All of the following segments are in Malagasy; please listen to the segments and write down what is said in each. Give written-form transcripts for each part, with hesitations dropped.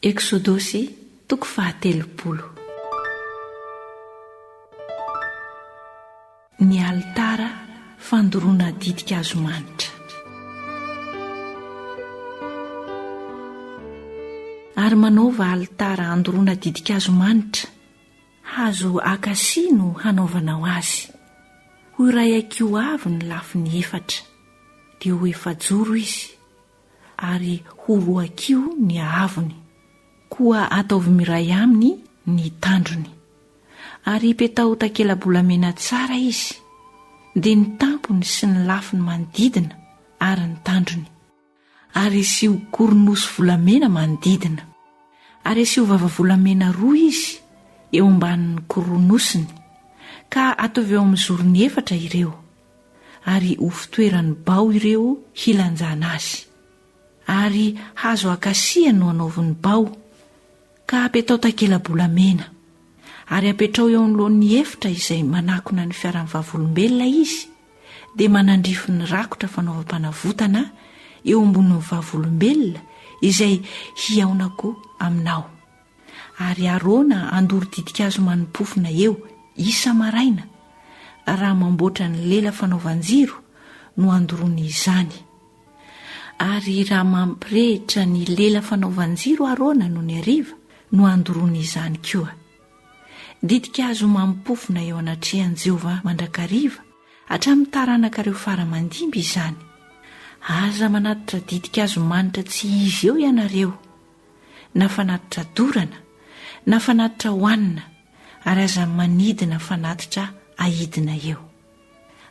Eksodosy toko 30. Ny alitara fandoroana didika azomanitra. Ary manaova alitara andoroana didika azomanitra, hazo akasia no hanaovanao azy. Ho iray akio avy ny lafiny 4, dia ho efajoro izy, ary ho 2 akio ny ahavony. Koa ataovy miray aminy ny tandrony, ary ipetao takela-bolamena tsara izy, dia ny tampony sy ny lafiny manodidina ary ny tandrony, ary isiho koronosy volamena manodidina, ary isiho vava-volamena 2 izy eo ambanin'ny koronosiny, ka ataovy eo amin'ny zorony 4 ireo, ary ho fitoeran'ny bao ireo hilanjana azy. Ary hazo akasia no anaoviny bao, ka apetao takela-bolamena, ary apetrao eo anoloan'ny 4 izay manakona ny fiaran'ny vavolombelona izy, dia manandrify ny rakotra fanaovam-panavotana eo ambonin'ny vavolombelona izay hiaonako aminao. Ary Arona andoro didika azo manimpofona eo isa maraina, raha mamboatra ny lela fanaovan-jiro no andorony izany. Ary raha mampirehitra ny lela fanaovan-jiro Arona no ny hariva no andorony izany koa. Didika azo mampofona eo anatrehan'i Jehovah mandrakariva hatramin'ny taranak'ireo faramandimby izany. Aza manatitra didika azo manitra tsy izy eo ianareo, na fanatitra dorana, na fanatitra hoanina, ary aza manidina fanatitra ahidina eo.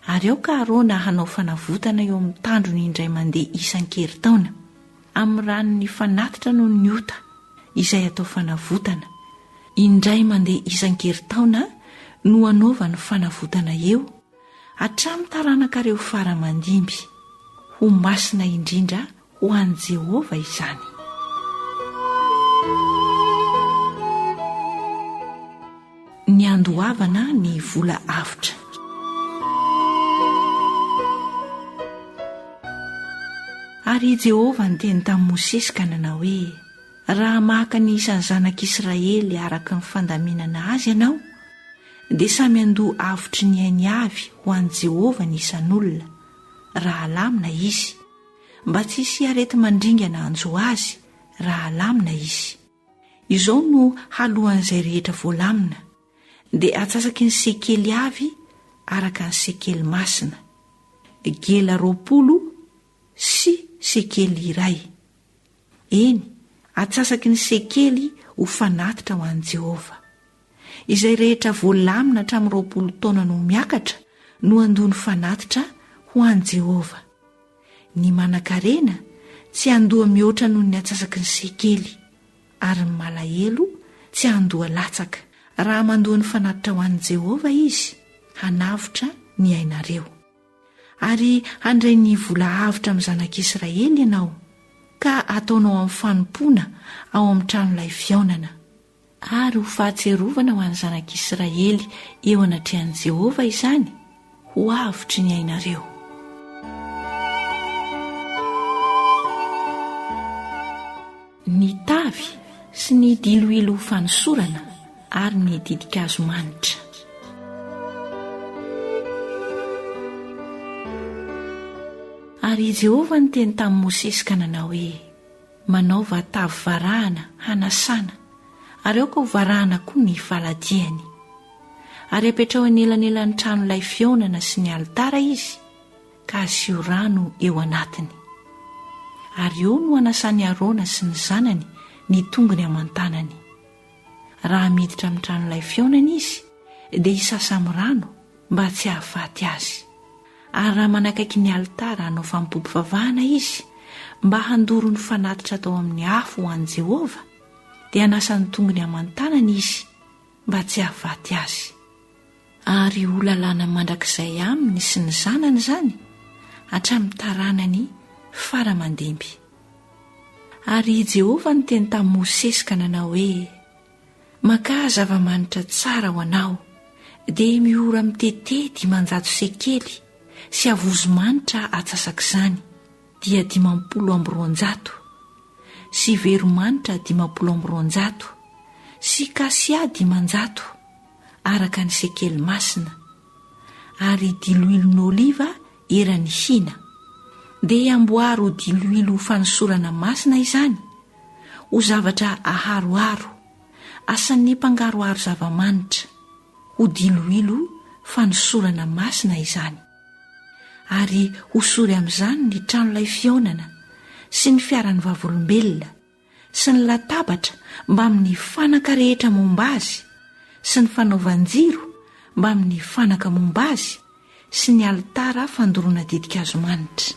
Ary ao ka Arona hanao fanavotana eo amin'ny tandrony indray mandeha isan-keritaona, amin'ny ranony fanatitra no ny ota izay atao fanavotana. Indray mandeha isan-keritaona no anaovany fanavotana eo hatramin'ny taranak'ireo faramandimby. Ho masina indrindra ho an'i Jehovah izany. Ny andohavana ny vola avotra. Ary Jehovah niteny tamin'i Mosesy ka nanao hoe, raha maka ny isan'ny zanak'Israely araka ny fandaminana azy ianao, dia samy andoha avotry ny ainy avy ho an'i Jehovah ny isan'olona, raha lamina izy, mba tsy hisy arety mandringana anjo azy raha lamina izy. Izao no halohan'izay rehetra voalamina, dia atsasaky ny sekely avy araka ny sekely masina, gela 20 sy sekely 1. Eny, atsasaky ny sekely ho fanatitra ho an'i Jehovah. Izay rehetra voalamina hatramin'ny 20 taona no miakatra no andony fanatitra ho an'i Jehovah. Ny manan-karena tsy andoha mihoatra noho ny atsasaky ny sekely, ary ny malahelo tsy andoha latsaka. Raha mandoha ny fanatitra ho an'i Jehovah izy, hanavotra ny ainareo. Ary handray ny vola avotra amin'ny zanak'Israely ianao, ka ataonao amin'ny fanompoana ao amin'ny tranon'ilay fiaonana. Ary ho fahatserovana ho an'ny zanak'Israely eo anatrehan'i Jehovah izany, ho avotry ny ainareo. Ny tavy sy ny diloilo fanosorana ary ny didika azo manitra. Ary Jehovah niteny tamin'i Mosesy ka nanao hoe, manaova tavy varahana hanasana, ary aoka ho varahana koa ny faladiany. Ary apetrao anelanelan'ny tranon'ilay fiaonana sy ny alitara izy, ka asio rano eo anatiny. Ary eo no hanasany Arona sy ny zanany ny tongony aman-tanany. Raha miditra amin'ny tranon'ilay fiaonana izy, dia hisasa amin'ny rano mba tsy hahafaty azy. Ary raha manakaiky ny alitara hanao fampopivavahana izy, mba handoro ny fanatitra atao amin'ny afo ho an'i Jehovah, dia hanasa ny tongony aman-tanany izy mba tsy hahafaty azy. Ary ho lalàna mandrakizay aminy sy ny zanany izany hatramin'ny taranany faramandimby. Ary Jehovah niteny tamin'i Mosesy ka nanao hoe, maka zava-manitra tsara ho anao, dia miora mitete 500 sekely sy avozo manitra atsasak'izany, dia 200. sy veromanitra 500 sy kasia 500 araka ny sekely masina, ary diloilon'oliva erany hina. Dia amboaro ho diloilo fanosorana masina izany, ho zavatra aharoaro, asan'ny mpangaroaro zava-manitra, ho diloilo fanosorana masina izany. Ary hosory amin'izany ny tranolay fionana sy ny fiarany vavolombelona sy ny latabatra mba amin'ny fanaka rehetra momba azy, sy ny fanaovan-jiro mba amin'ny fanaka momba azy, sy ny alitara fandoroana didikazomanitra,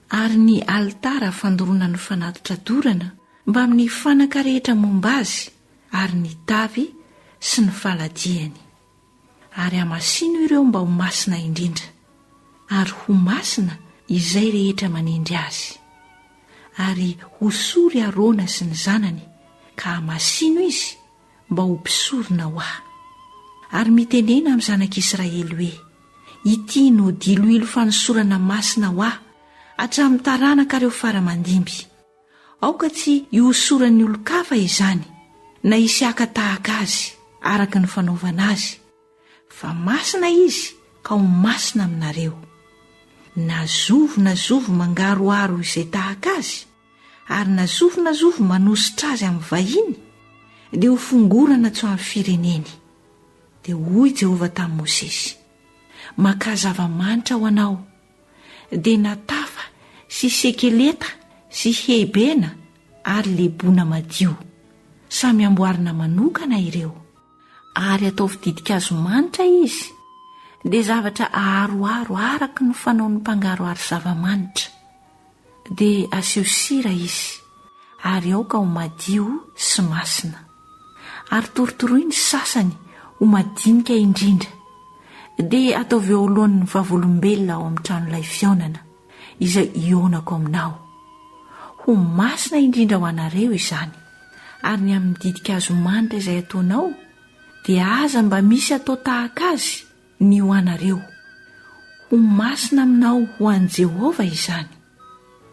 ary ny alitara fandoroana ny fanatitra dorana mba amin'ny fanaka rehetra momba azy, ary ny tavy sy ny faladiany. Ary amasino ireo mba ho masina indrindra, ary ho masina izay rehetra manindry azy. Ary hosory Arona sy ny zanany, ka amasino izy mba ho mpisorona ho ahy. Ary mitenena amin'ny zanak'Israely hoe, ity no diloilo fanosorana masina ho ahy hatramin'ny taranaka ireo faramandimby. Aoka tsy hiosoran'ny olo-kafa izany, na isiaka tahaka azy araka ny fanaovana azy, fa masina izy ka ho masina aminareo. Na zovo mangaroaro izay tahaka azy, ary na zovo manositra azy amin'ny vahiny, dia ho fongorana tsy ho amin'ny fireneny. Dia hoy Jehovah tamin'i Mosesy, maka zava-manitra ho anao, dia natafa sy sekeleta sy hebena ary lebona madio, samy amboarina manokana ireo. Ary atao fididikazo manitra izy, dia zavatra aharoaro araka ny fanaon'ny mpangaroaro zava-manitra. Dia aseho sira izy, ary aoka ho madio sy masina. Ary torotoroy ny sasany ho madinika indrindra, dia ataovy eo alohan'ny vavolombelona ao amin'ny tranolay fionana izay ionako aminao. Ho masina indrindra ho anareo izany. Ary ny amin'ny didikazo manitra izay ataonao, dia aza mba misy atao tahaka azy ny ho anareo. Ho masina aminao ho an'i Jehovah izany.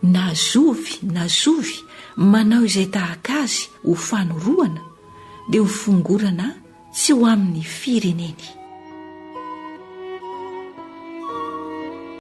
Na zovy manao izay tahaka azy ho fanoroana, dia ho fongorana tsy ho amin'ny fireneny.